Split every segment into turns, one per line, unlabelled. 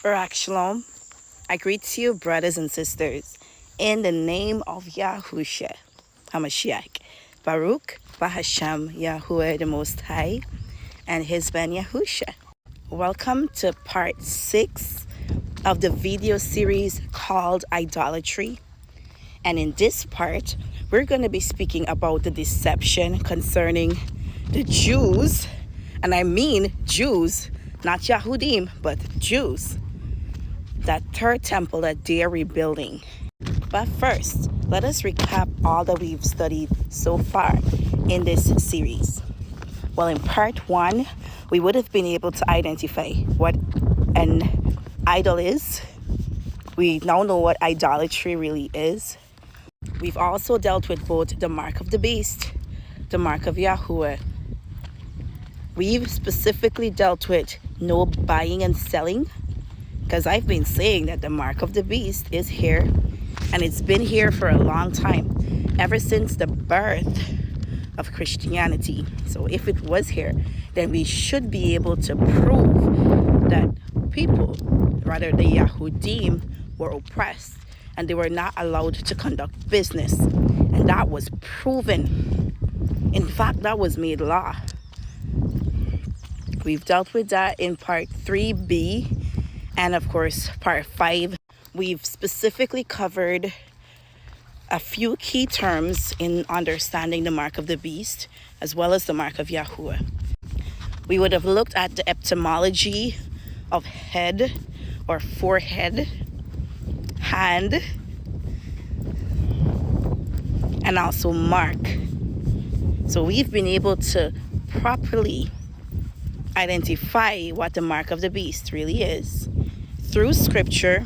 Barak Shalom. I greet you, brothers and sisters, in the name of Yahushua HaMashiach, Baruch Bahasham Yahuwah the Most High, and His Ben Yahusha. Welcome to part 6 of the video series called Idolatry. And in this part, we're going to be speaking about the deception concerning the Jews, and I mean Jews, not Yahudim, but Jews. That third temple that they are rebuilding. But first, let us recap all that we've studied so far in this series. Well, in part 1, we would have been able to identify what an idol is. We now know what idolatry really is. We've also dealt with both the mark of the beast, the mark of Yahuwah. We've specifically dealt with no buying and selling, because I've been saying that the mark of the beast is here, and it's been here for a long time, ever since the birth of Christianity. So if it was here, then we should be able to prove that people, rather the Yahudim, were oppressed and they were not allowed to conduct business. And that was proven. In fact, that was made law. We've dealt with that in part 3b. And of course, part 5, we've specifically covered a few key terms in understanding the mark of the beast, as well as the mark of Yahuwah. We would have looked at the etymology of head or forehead, hand, and also mark. So we've been able to properly identify what the mark of the beast really is through scripture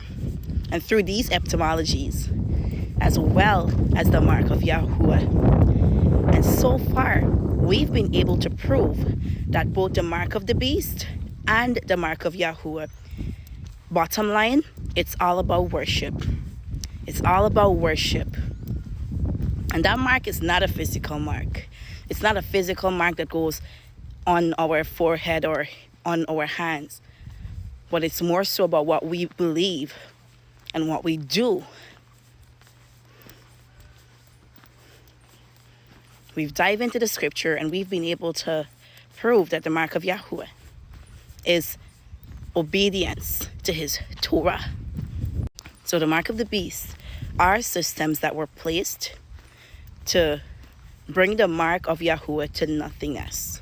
and through these etymologies, as well as the mark of Yahuwah. And so far, we've been able to prove that both the mark of the beast and the mark of Yahuwah, bottom line, it's all about worship. It's all about worship. And that mark is not a physical mark. It's not a physical mark that goes on our forehead or on our hands. But it's more so about what we believe and what we do. We've dived into the scripture and we've been able to prove that the mark of Yahuwah is obedience to his Torah. So the mark of the beast are systems that were placed to bring the mark of Yahuwah to nothingness.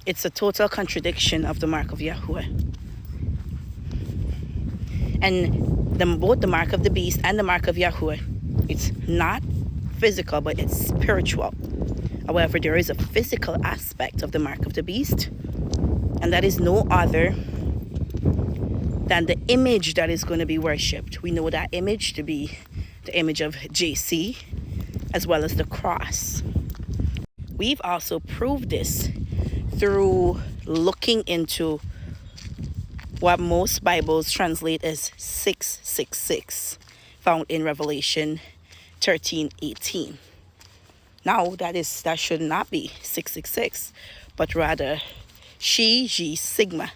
It's a total contradiction of the mark of Yahuwah. And both the mark of the beast and the mark of Yahuwah, it's not physical, but it's spiritual. However, there is a physical aspect of the mark of the beast, and that is no other than the image that is going to be worshipped. We know that image to be the image of JC, as well as the cross. We've also proved this through looking into what most Bibles translate as 666, found in Revelation 13:18. Now that should not be 666, but rather Chi Sigma,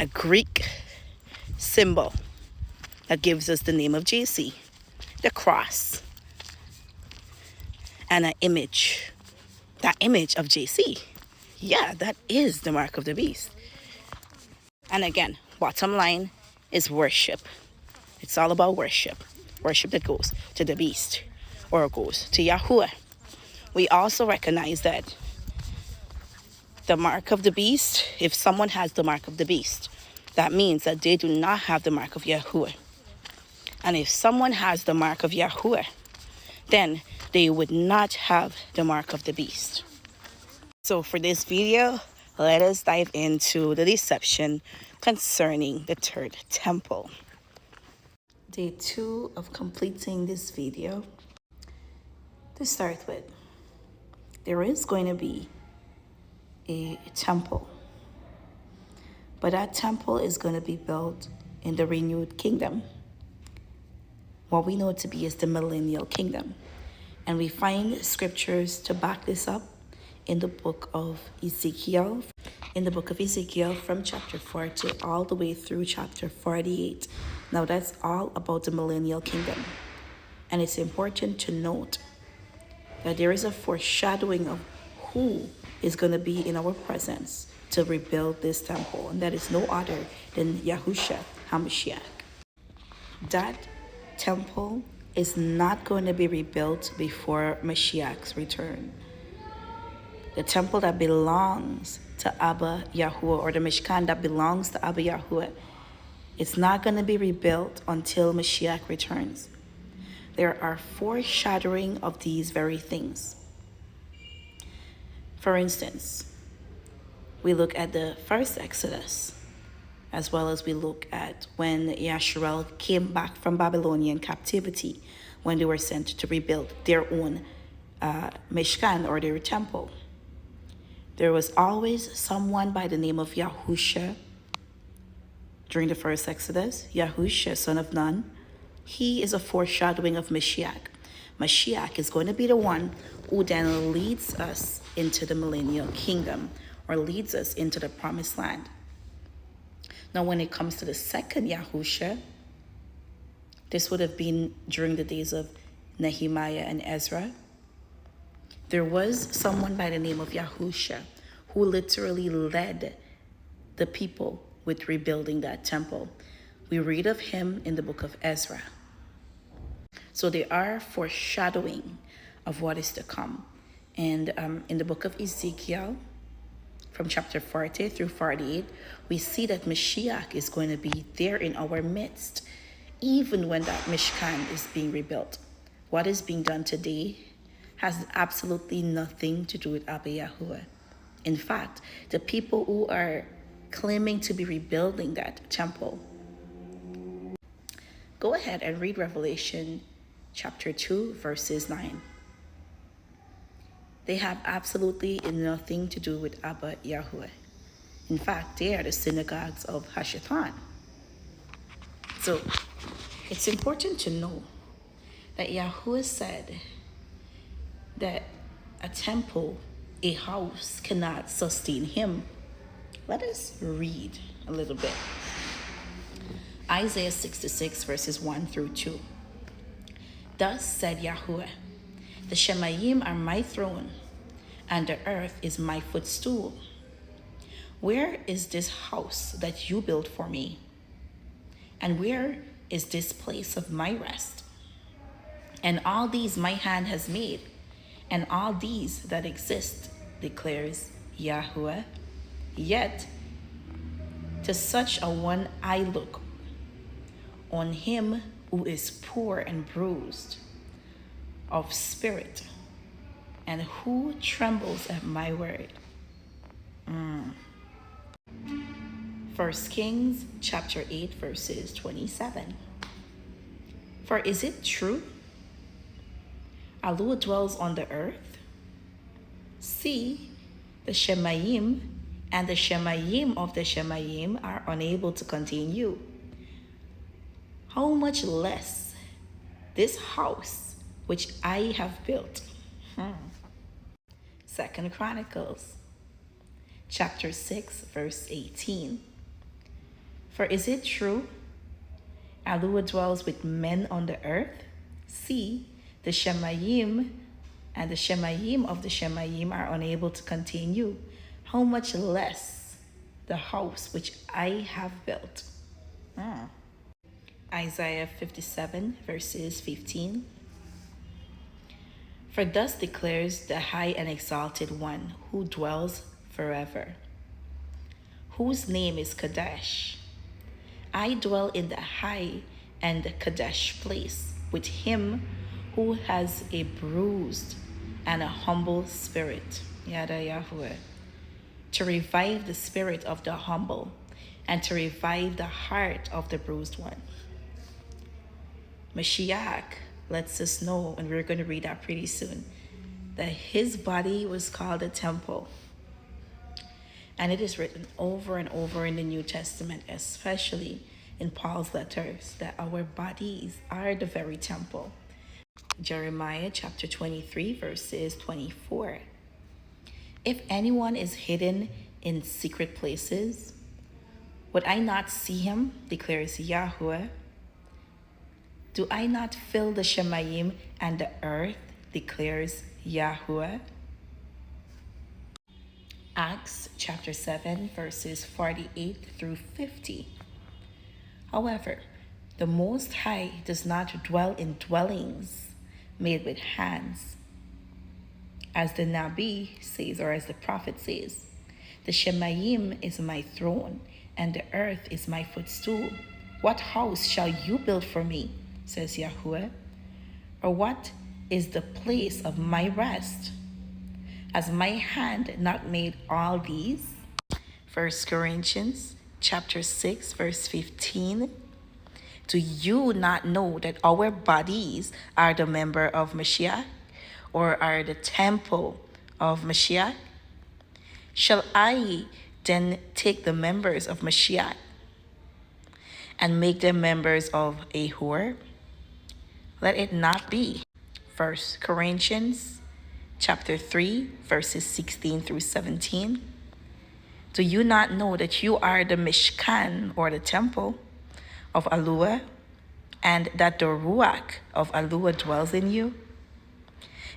a Greek symbol that gives us the name of JC, the cross, and an image, that image of JC. Yeah, that is the mark of the beast. And again, bottom line is worship. It's all about worship. Worship that goes to the beast or goes to Yahuwah. We also recognize that the mark of the beast, if someone has the mark of the beast, that means that they do not have the mark of Yahuwah. And if someone has the mark of Yahuwah, then they would not have the mark of the beast. So for this video, let us dive into the deception concerning the third temple. Day 2 of completing this video. To start with, there is going to be a temple, but that temple is going to be built in the renewed kingdom, what we know to be as the millennial kingdom. And we find scriptures to back this up in the book of Ezekiel, in the book of Ezekiel from chapter 40 all the way through chapter 48. Now that's all about the millennial kingdom. And it's important to note that there is a foreshadowing of who is going to be in our presence to rebuild this temple. And that is no other than Yahushua HaMashiach. That temple is not going to be rebuilt before Mashiach's return. The temple that belongs to Abba Yahuwah, or the Mishkan that belongs to Abba Yahuwah, it's not going to be rebuilt until Mashiach returns. There are foreshadowing of these very things. For instance, we look at the first Exodus, as well as we look at when Yasharel came back from Babylonian captivity, when they were sent to rebuild their own Mishkan, or their temple. There was always someone by the name of Yahushua during the first Exodus. Yahushua, son of Nun. He is a foreshadowing of Mashiach. Mashiach is going to be the one who then leads us into the millennial kingdom, or leads us into the promised land. Now, when it comes to the second Yahushua, this would have been during the days of Nehemiah and Ezra. There was someone by the name of Yahushua who literally led the people with rebuilding that temple. We read of him in the book of Ezra. So there are foreshadowing of what is to come. And in the book of Ezekiel, from chapter 40 through 48, we see that Mashiach is going to be there in our midst, even when that Mishkan is being rebuilt. What is being done today has absolutely nothing to do with Abba Yahuwah. In fact, the people who are claiming to be rebuilding that temple, go ahead and read Revelation chapter 2, verses 9. They have absolutely nothing to do with Abba Yahuwah. In fact, they are the synagogues of Hashatan. So it's important to know that Yahuwah said that a temple, a house, cannot sustain him. Let us read a little bit. Isaiah 66, verses 1 through 2. Thus said Yahuwah, the Shemayim are my throne, and the earth is my footstool. Where is this house that you built for me? And where is this place of my rest? And all these my hand has made, and all these that exist, declares Yahuwah. Yet to such a one I look, on him who is poor and bruised of spirit, and who trembles at my word. 1 Kings chapter 8, verses 27. For is it true? Allah dwells on the earth. See, the Shemayim and the Shemayim of the Shemayim are unable to contain you. How much less this house which I have built. 2 Chronicles chapter 6, verse 18. For is it true? Allah dwells with men on the earth. See, the Shemayim and the Shemayim of the Shemayim are unable to contain you. How much less the house which I have built. Isaiah 57, verses 15. For thus declares the high and exalted one who dwells forever, whose name is Kadesh. I dwell in the high and the Kadesh place with him who has a bruised and a humble spirit, Yada Yahuwah, to revive the spirit of the humble and to revive the heart of the bruised one. Mashiach lets us know, and we're going to read that pretty soon, that his body was called a temple. And it is written over and over in the New Testament, especially in Paul's letters, that our bodies are the very temple. Jeremiah chapter 23, verses 24. If anyone is hidden in secret places? Would I not see him, declares Yahweh? Do I not fill the Shemayim and the earth, declares Yahweh? Acts chapter 7, verses 48 through 50. However, the Most High does not dwell in dwellings made with hands. As the Nabi says, or as the prophet says, the Shemayim is my throne, and the earth is my footstool. What house shall you build for me, says Yahweh? Or what is the place of my rest? Has my hand not made all these? 1 Corinthians chapter 6, verse 15. Do you not know that our bodies are the member of Mashiach, or are the temple of Mashiach? Shall I then take the members of Mashiach and make them members of a whore? Let it not be. 1 Corinthians chapter 3, verses 16 through 17. Do you not know that you are the Mishkan, or the temple of Alua, and that the Ruach of Alua dwells in you?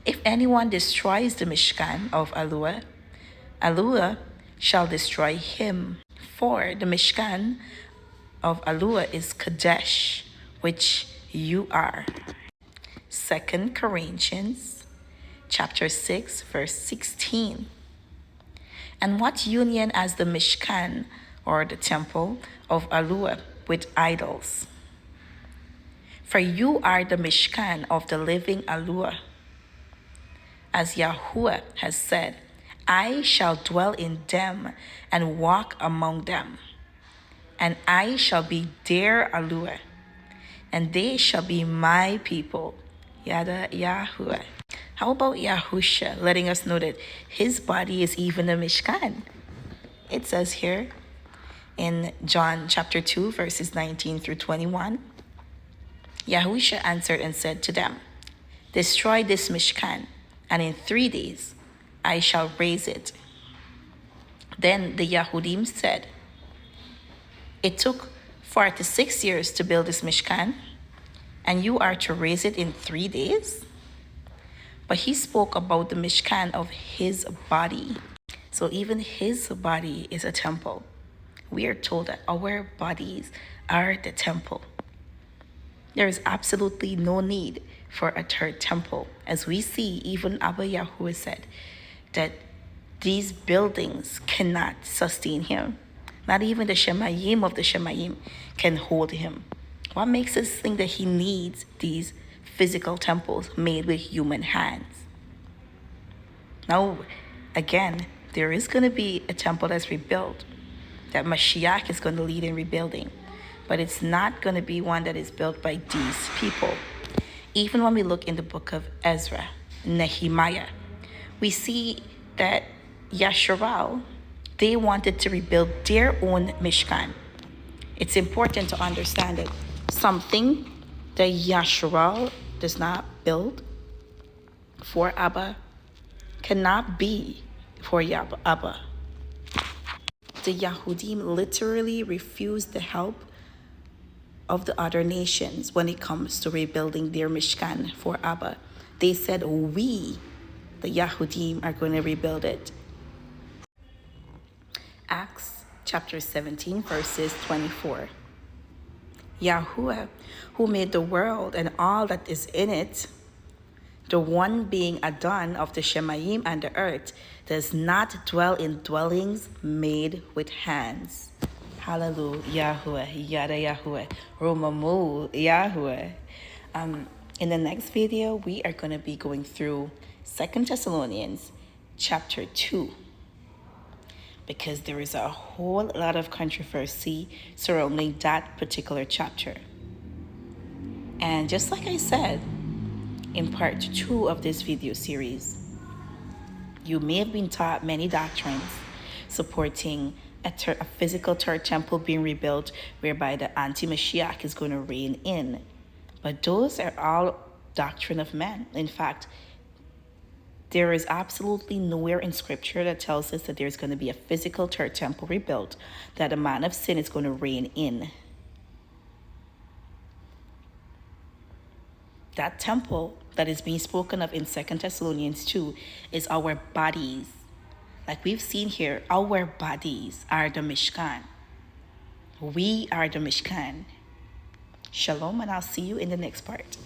If anyone destroys the Mishkan of Alua, Alua shall destroy him. For the Mishkan of Alua is Kadesh, which you are. 2 Corinthians chapter 6, verse 16. And what union has the Mishkan, or the temple of Alua, with idols? For you are the Mishkan of the living Alua. As Yahuwah has said, I shall dwell in them and walk among them, and I shall be their Alua, and they shall be my people. Yada Yahuwah. How about Yahusha letting us know that his body is even a Mishkan? It says here in John chapter 2, verses 19 through 21, Yahusha answered and said to them, destroy this Mishkan, and in 3 days I shall raise it. Then the Yahudim said, it took 46 years to build this Mishkan, and you are to raise it in 3 days? But he spoke about the Mishkan of his body. So even his body is a temple. We are told that our bodies are the temple. There is absolutely no need for a third temple. As we see, even Abba Yahuwah said that these buildings cannot sustain him. Not even the Shemayim of the Shemayim can hold him. What makes us think that he needs these physical temples made with human hands? Now, again, there is going to be a temple that's rebuilt, that Mashiach is going to lead in rebuilding. But it's not going to be one that is built by these people. Even when we look in the book of Ezra, Nehemiah, we see that Yasharal, they wanted to rebuild their own Mishkan. It's important to understand that something that Yasharal does not build for Abba cannot be for Abba. The Yahudim literally refused the help of the other nations when it comes to rebuilding their Mishkan for Abba. They said, we, the Yahudim, are going to rebuild it. Acts chapter 17, verses 24. Yahuwah, who made the world and all that is in it, the one being Adon of the Shemayim and the earth, does not dwell in dwellings made with hands. Hallelujah, Yahweh, Yada Yahweh, Romamu, Yahweh. In the next video, we are going to be going through 2 Thessalonians chapter 2, because there is a whole lot of controversy surrounding that particular chapter. And just like I said in part 2 of this video series, you may have been taught many doctrines supporting a physical third temple being rebuilt, whereby the anti-Mashiach is going to reign in. But those are all doctrine of men. In fact, There is absolutely nowhere in scripture that tells us that there's going to be a physical third temple rebuilt, that a man of sin is going to reign in. That temple that is being spoken of in 2 Thessalonians 2 is our bodies. Like we've seen here, our bodies are the Mishkan. We are the Mishkan. Shalom, and I'll see you in the next part.